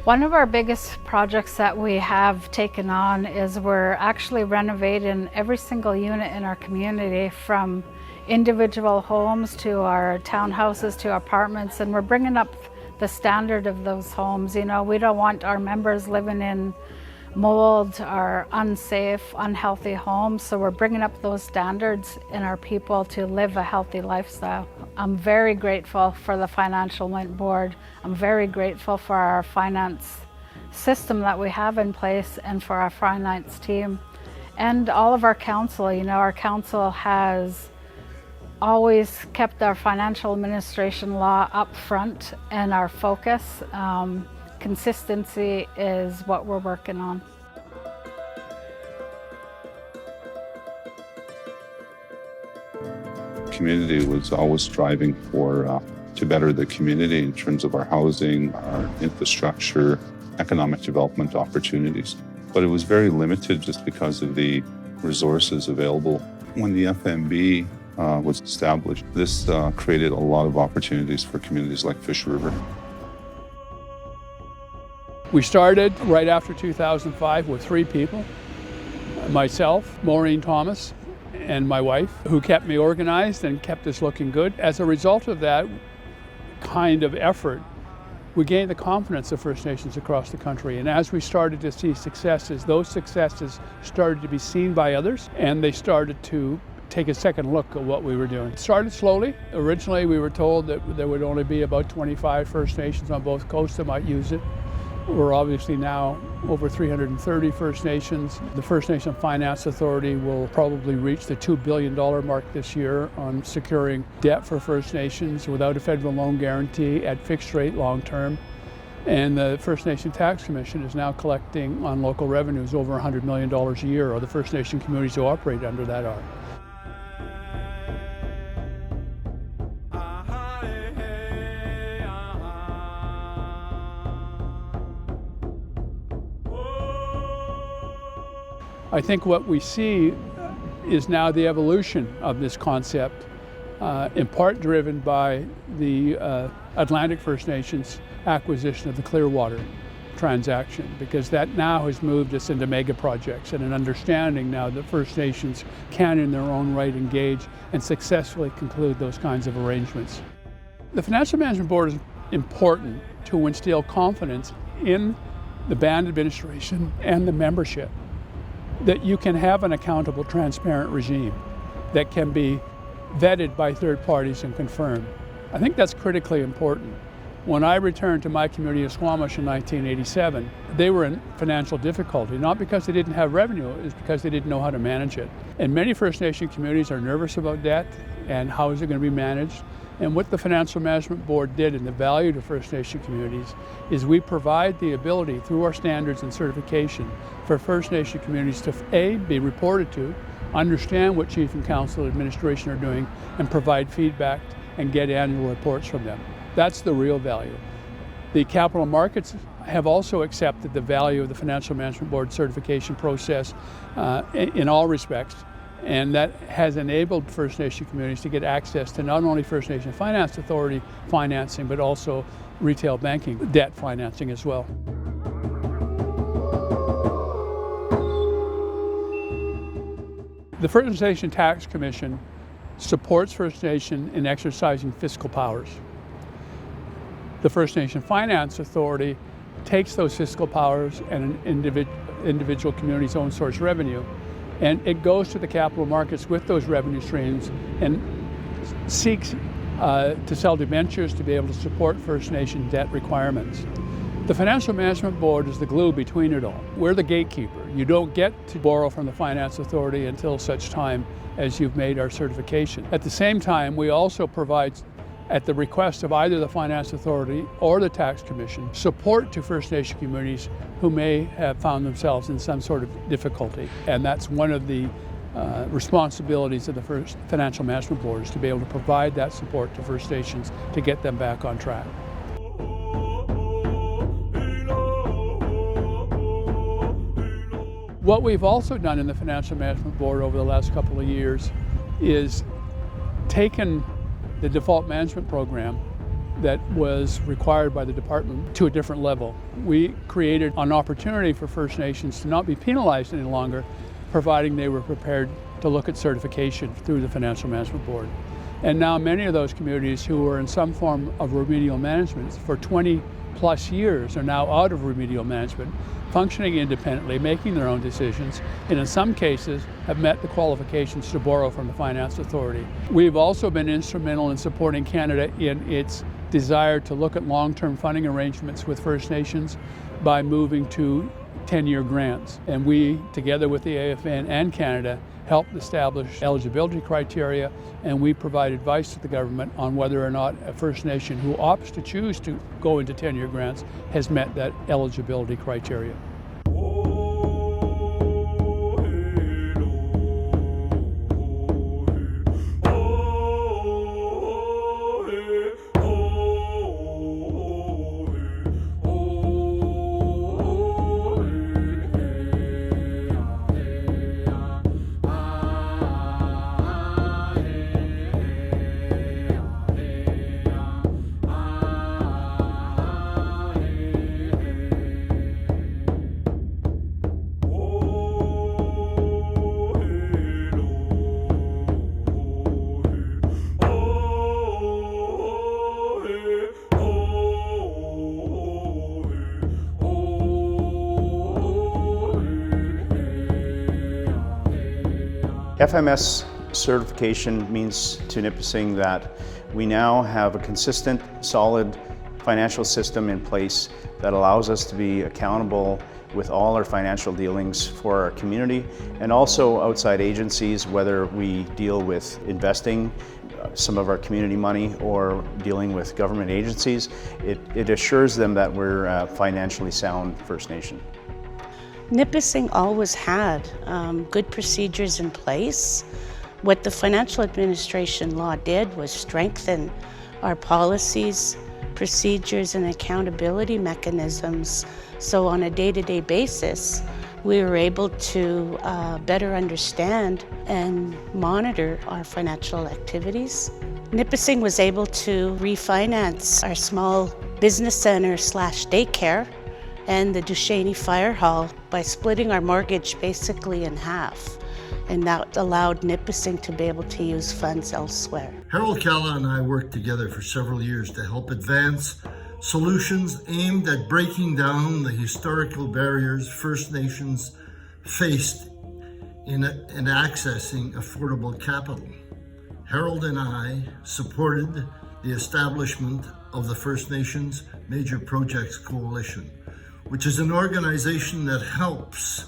One of our biggest projects that we have taken on is we're actually renovating every single unit in our community, from individual homes to our townhouses to apartments, and we're bringing up the standard of those homes. You know, we don't want our members living in mold or unsafe, unhealthy homes, so we're bringing up those standards in our people to live a healthy lifestyle. I'm very grateful for the Financial Board. I'm very grateful for our finance system that we have in place and for our finance team and all of our council. You know, our council has always kept our financial administration law up front and our focus. Consistency is what we're working on. The community was always striving to better the community in terms of our housing, our infrastructure, economic development opportunities. But it was very limited just because of the resources available. When the FMB was established, this created a lot of opportunities for communities like Fish River. We started right after 2005 with 3 people, myself, Maureen Thomas, and my wife, who kept me organized and kept us looking good. As a result of that kind of effort, we gained the confidence of First Nations across the country. And as we started to see successes, those successes started to be seen by others, and they started to take a second look at what we were doing. It started slowly. Originally, we were told that there would only be about 25 First Nations on both coasts that might use it. We're obviously now over 330 First Nations. The First Nation Finance Authority will probably reach the $2 billion mark this year on securing debt for First Nations without a federal loan guarantee at fixed rate long term. And the First Nation Tax Commission is now collecting on local revenues over $100 million a year, or the First Nation communities who operate under that are. I think what we see is now the evolution of this concept, in part driven by the Atlantic First Nations acquisition of the Clearwater transaction, because that now has moved us into mega projects and an understanding now that First Nations can in their own right engage and successfully conclude those kinds of arrangements. The Financial Management Board is important to instill confidence in the band administration and the membership that you can have an accountable, transparent regime that can be vetted by third parties and confirmed. I think that's critically important. When I returned to my community of Squamish in 1987, they were in financial difficulty, not because they didn't have revenue, it's because they didn't know how to manage it. And many First Nation communities are nervous about debt and how is it going to be managed. And what the Financial Management Board did, and the value to First Nation communities, is we provide the ability through our standards and certification for First Nation communities to A, be reported to, understand what Chief and Council administration are doing, and provide feedback and get annual reports from them. That's the real value. The capital markets have also accepted the value of the Financial Management Board certification process in all respects. And that has enabled First Nation communities to get access to not only First Nation Finance Authority financing, but also retail banking debt financing as well. The First Nation Tax Commission supports First Nation in exercising fiscal powers. The First Nation Finance Authority takes those fiscal powers and an individual community's own source revenue, and it goes to the capital markets with those revenue streams and seeks to sell debentures to be able to support First Nation debt requirements. The Financial Management Board is the glue between it all. We're the gatekeeper. You don't get to borrow from the Finance Authority until such time as you've made our certification. At the same time, we also provide, at the request of either the Finance Authority or the Tax Commission, support to First Nation communities who may have found themselves in some sort of difficulty. And that's one of the responsibilities of the First Financial Management Board, is to be able to provide that support to First Nations to get them back on track. What we've also done in the Financial Management Board over the last couple of years is taken the default management program that was required by the department to a different level. We created an opportunity for First Nations to not be penalized any longer, providing they were prepared to look at certification through the Financial Management Board. And now many of those communities who were in some form of remedial management for 20 plus years are now out of remedial management, functioning independently, making their own decisions, and in some cases have met the qualifications to borrow from the Finance Authority. We've also been instrumental in supporting Canada in its desire to look at long-term funding arrangements with First Nations by moving to 10-year grants. And we, together with the AFN and Canada, helped establish eligibility criteria, and we provide advice to the government on whether or not a First Nation who opts to choose to go into 10-year grants has met that eligibility criteria. FMS certification means to Nipissing that we now have a consistent, solid financial system in place that allows us to be accountable with all our financial dealings for our community and also outside agencies, whether we deal with investing some of our community money or dealing with government agencies. It assures them that we're a financially sound First Nation. Nipissing always had good procedures in place. What the Financial Administration Law did was strengthen our policies, procedures, and accountability mechanisms. So on a day-to-day basis, we were able to better understand and monitor our financial activities. Nipissing was able to refinance our small business center / daycare and the Duchesne Fire Hall by splitting our mortgage basically in half. And that allowed Nipissing to be able to use funds elsewhere. Harold Calla and I worked together for several years to help advance solutions aimed at breaking down the historical barriers First Nations faced in accessing affordable capital. Harold and I supported the establishment of the First Nations Major Projects Coalition, which is an organization that helps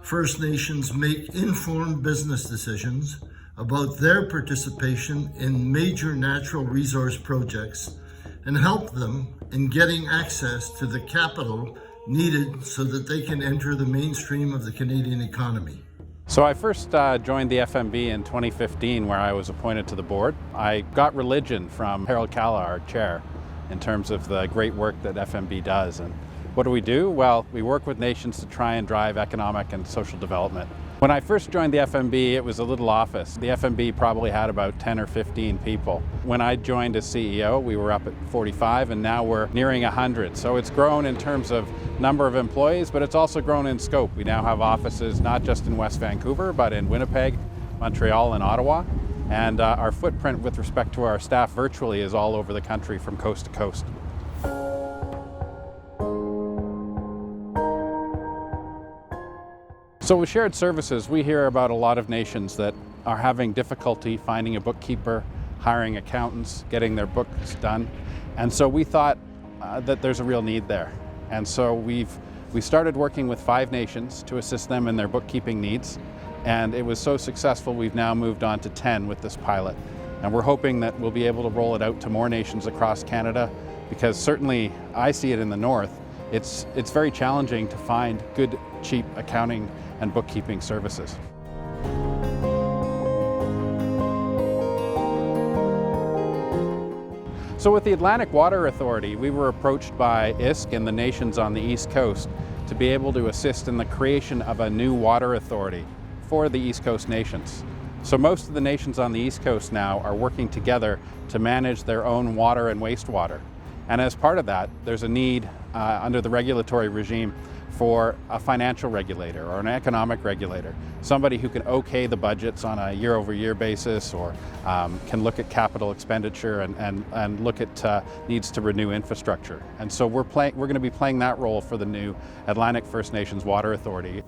First Nations make informed business decisions about their participation in major natural resource projects and help them in getting access to the capital needed so that they can enter the mainstream of the Canadian economy. So I first joined the FMB in 2015, where I was appointed to the board. I got religion from Harold Calla, our chair, in terms of the great work that FMB does. And what do? Well, we work with nations to try and drive economic and social development. When I first joined the FMB, it was a little office. The FMB probably had about 10 or 15 people. When I joined as CEO, we were up at 45, and now we're nearing 100. So it's grown in terms of number of employees, but it's also grown in scope. We now have offices not just in West Vancouver, but in Winnipeg, Montreal, and Ottawa. And our footprint with respect to our staff virtually is all over the country from coast to coast. So with shared services, we hear about a lot of nations that are having difficulty finding a bookkeeper, hiring accountants, getting their books done. And so we thought that there's a real need there. And so we started working with 5 nations to assist them in their bookkeeping needs. And it was so successful, we've now moved on to 10 with this pilot. And we're hoping that we'll be able to roll it out to more nations across Canada, because certainly I see it in the north. It's very challenging to find good, cheap accounting and bookkeeping services. So with the Atlantic Water Authority, we were approached by ISK and the nations on the East Coast to be able to assist in the creation of a new water authority for the East Coast nations. So most of the nations on the East Coast now are working together to manage their own water and wastewater. And as part of that, there's a need under the regulatory regime for a financial regulator or an economic regulator, somebody who can okay the budgets on a year-over-year basis, or can look at capital expenditure and look at needs to renew infrastructure. And so we're going to be playing that role for the new Atlantic First Nations Water Authority.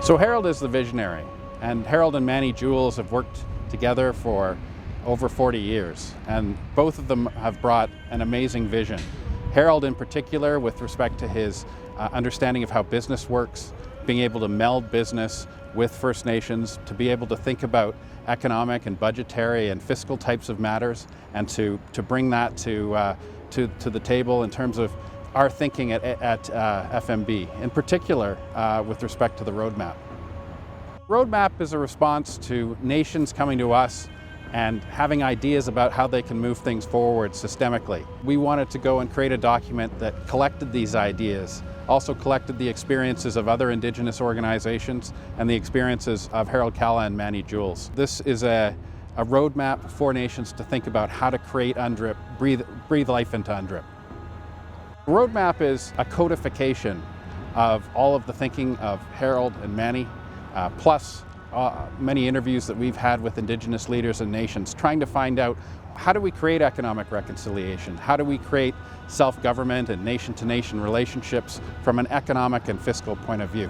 So Harold is the visionary, and Harold and Manny Jules have worked together for over 40 years, and both of them have brought an amazing vision. Harold in particular, with respect to his understanding of how business works, being able to meld business with First Nations, to be able to think about economic and budgetary and fiscal types of matters, and to bring that to the table in terms of our thinking at FMB, in particular with respect to the roadmap. Roadmap is a response to nations coming to us and having ideas about how they can move things forward systemically. We wanted to go and create a document that collected these ideas, also collected the experiences of other Indigenous organizations and the experiences of Harold Calla and Manny Jules. This is a roadmap for nations to think about how to create UNDRIP, breathe life into UNDRIP. The roadmap is a codification of all of the thinking of Harold and Manny, plus many interviews that we've had with Indigenous leaders and nations, trying to find out how do we create economic reconciliation? How do we create self-government and nation-to-nation relationships from an economic and fiscal point of view?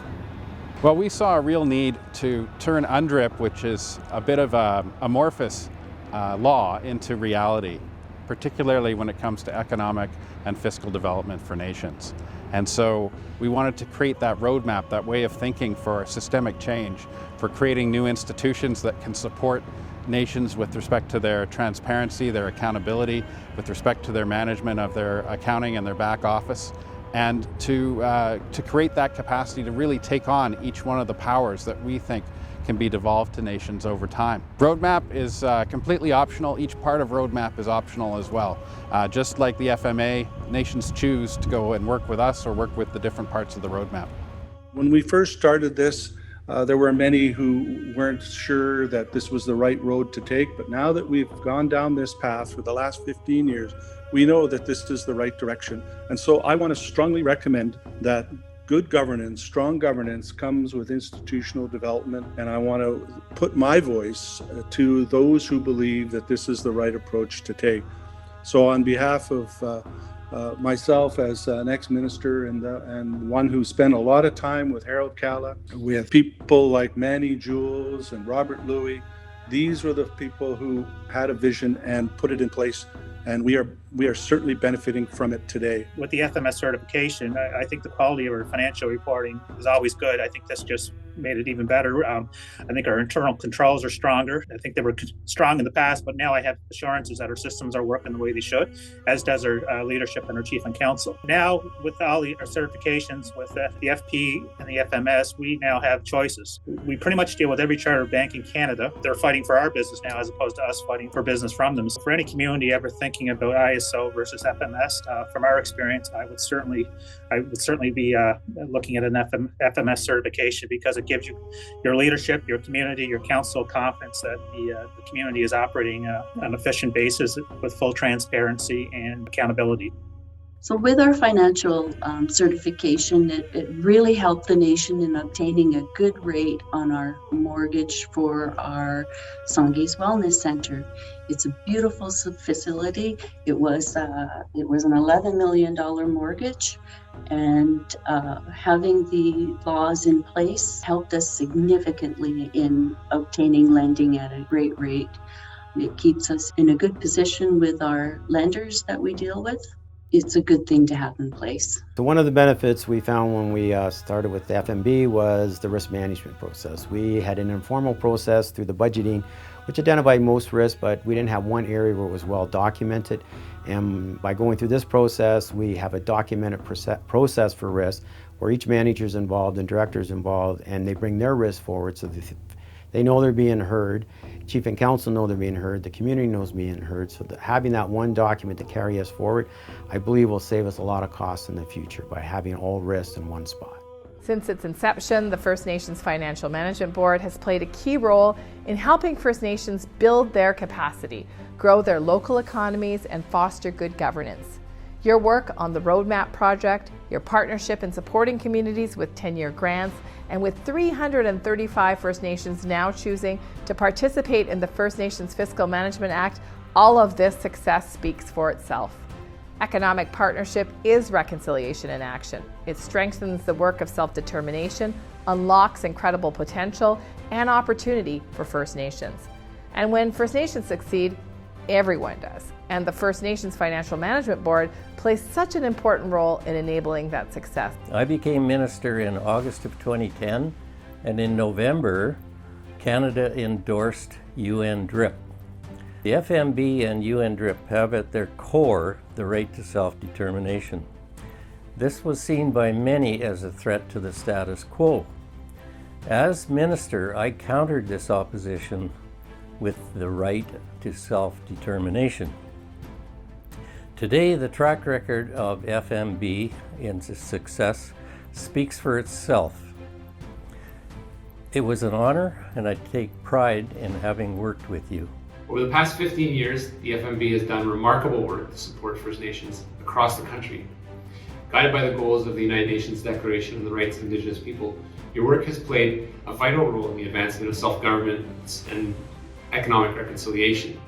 Well, we saw a real need to turn UNDRIP, which is a bit of an amorphous law, into reality, particularly when it comes to economic and fiscal development for nations. And so we wanted to create that roadmap, that way of thinking for systemic change, for creating new institutions that can support nations with respect to their transparency, their accountability, with respect to their management of their accounting and their back office, and to create that capacity to really take on each one of the powers that we think can be devolved to nations over time. Roadmap is completely optional. Each part of roadmap is optional as well. Just like the FMA, nations choose to go and work with us or work with the different parts of the roadmap. When we first started this, there were many who weren't sure that this was the right road to take, but now that we've gone down this path for the last 15 years, we know that this is the right direction. And so I want to strongly recommend that good governance, strong governance comes with institutional development, and I want to put my voice to those who believe that this is the right approach to take. So on behalf of myself as an ex-minister and one who spent a lot of time with Harold Calla, with people like Manny Jules and Robert Louis, these were the people who had a vision and put it in place, and we are certainly benefiting from it today. With the FMS certification, I think the quality of our financial reporting is always good. I think this just made it even better. I think our internal controls are stronger. I think they were strong in the past, but now I have assurances that our systems are working the way they should, as does our leadership and our chief and council. Now, with all our certifications, with the FP and the FMS, we now have choices. We pretty much deal with every charter bank in Canada. They're fighting for our business now, as opposed to us fighting for business from them. So for any community ever thinking about ISO versus FMS, from our experience, I would certainly be looking at an FMS certification, because it gives you your leadership, your community, your council confidence that the community is operating on an efficient basis with full transparency and accountability. So with our financial certification, it really helped the nation in obtaining a good rate on our mortgage for our Songay's Wellness Center. It's a beautiful facility. It was an $11 million mortgage, and having the laws in place helped us significantly in obtaining lending at a great rate. It keeps us in a good position with our lenders that we deal with. It's a good thing to have in place. So one of the benefits we found when we started with the FMB was the risk management process. We had an informal process through the budgeting, which identified most risks, but we didn't have one area where it was well documented. And by going through this process, we have a documented process for risk where each manager is involved and director is involved, and they bring their risk forward so they know they're being heard. Chief and council know they're being heard. The community knows being heard. So having that one document to carry us forward, I believe will save us a lot of costs in the future by having all risks in one spot. Since its inception, the First Nations Financial Management Board has played a key role in helping First Nations build their capacity, grow their local economies, and foster good governance. Your work on the Roadmap project, your partnership in supporting communities with 10-year grants, and with 335 First Nations now choosing to participate in the First Nations Fiscal Management Act, all of this success speaks for itself. Economic partnership is reconciliation in action. It strengthens the work of self-determination, unlocks incredible potential and opportunity for First Nations. And when First Nations succeed, everyone does. And the First Nations Financial Management Board plays such an important role in enabling that success. I became minister in August of 2010, and in November, Canada endorsed UN DRIP. The FMB and UN DRIP have at their core the right to self-determination. This was seen by many as a threat to the status quo. As minister, I countered this opposition with the right to self-determination. Today, the track record of FMB in success speaks for itself. It was an honor, and I take pride in having worked with you. Over the past 15 years, the FMB has done remarkable work to support First Nations across the country. Guided by the goals of the United Nations Declaration on the Rights of Indigenous People, your work has played a vital role in the advancement of self-governance and economic reconciliation.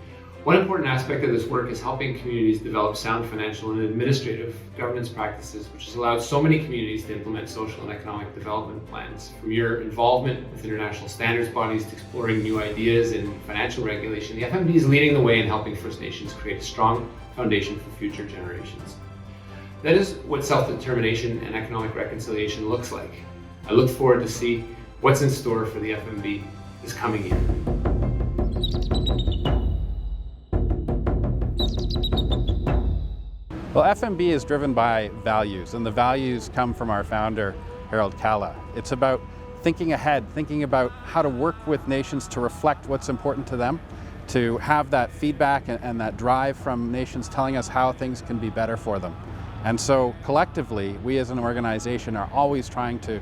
One important aspect of this work is helping communities develop sound financial and administrative governance practices, which has allowed so many communities to implement social and economic development plans. From your involvement with international standards bodies to exploring new ideas in financial regulation, the FMB is leading the way in helping First Nations create a strong foundation for future generations. That is what self-determination and economic reconciliation looks like. I look forward to see what's in store for the FMB this coming year. Well, FMB is driven by values, and the values come from our founder, Harold Calla. It's about thinking ahead, thinking about how to work with nations to reflect what's important to them, to have that feedback and that drive from nations telling us how things can be better for them. And so collectively, we as an organization are always trying to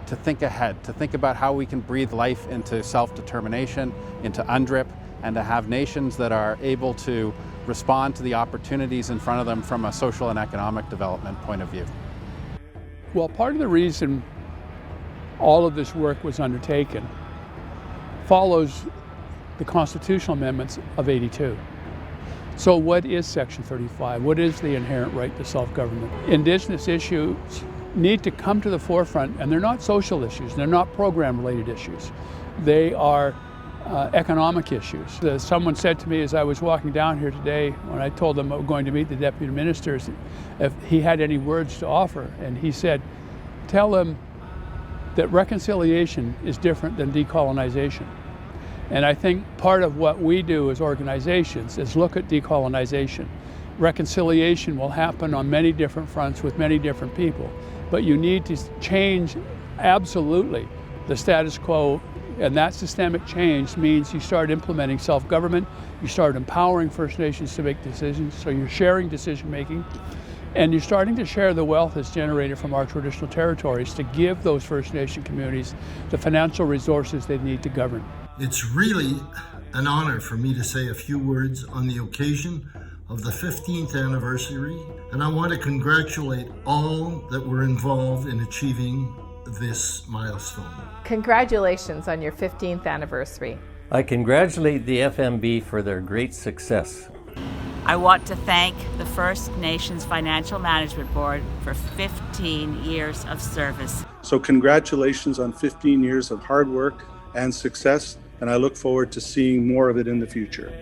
think ahead, to think about how we can breathe life into self-determination, into UNDRIP, and to have nations that are able to respond to the opportunities in front of them from a social and economic development point of view. Well, part of the reason all of this work was undertaken follows the constitutional amendments of '82. So what is Section 35? What is the inherent right to self-government? Indigenous issues need to come to the forefront, and they're not social issues, they're not program-related issues. They are economic issues. Someone said to me as I was walking down here today, when I told them I was going to meet the deputy ministers, if he had any words to offer, and he said, tell them that reconciliation is different than decolonization. And I think part of what we do as organizations is look at decolonization. Reconciliation will happen on many different fronts with many different people, but you need to change absolutely the status quo. And that systemic change means you start implementing self-government, you start empowering First Nations to make decisions, so you're sharing decision-making, and you're starting to share the wealth that's generated from our traditional territories to give those First Nation communities the financial resources they need to govern. It's really an honor for me to say a few words on the occasion of the 15th anniversary, and I want to congratulate all that were involved in achieving this milestone. Congratulations on your 15th anniversary. I congratulate the FMB for their great success. I want to thank the First Nations Financial Management Board for 15 years of service. So congratulations on 15 years of hard work and success, and I look forward to seeing more of it in the future.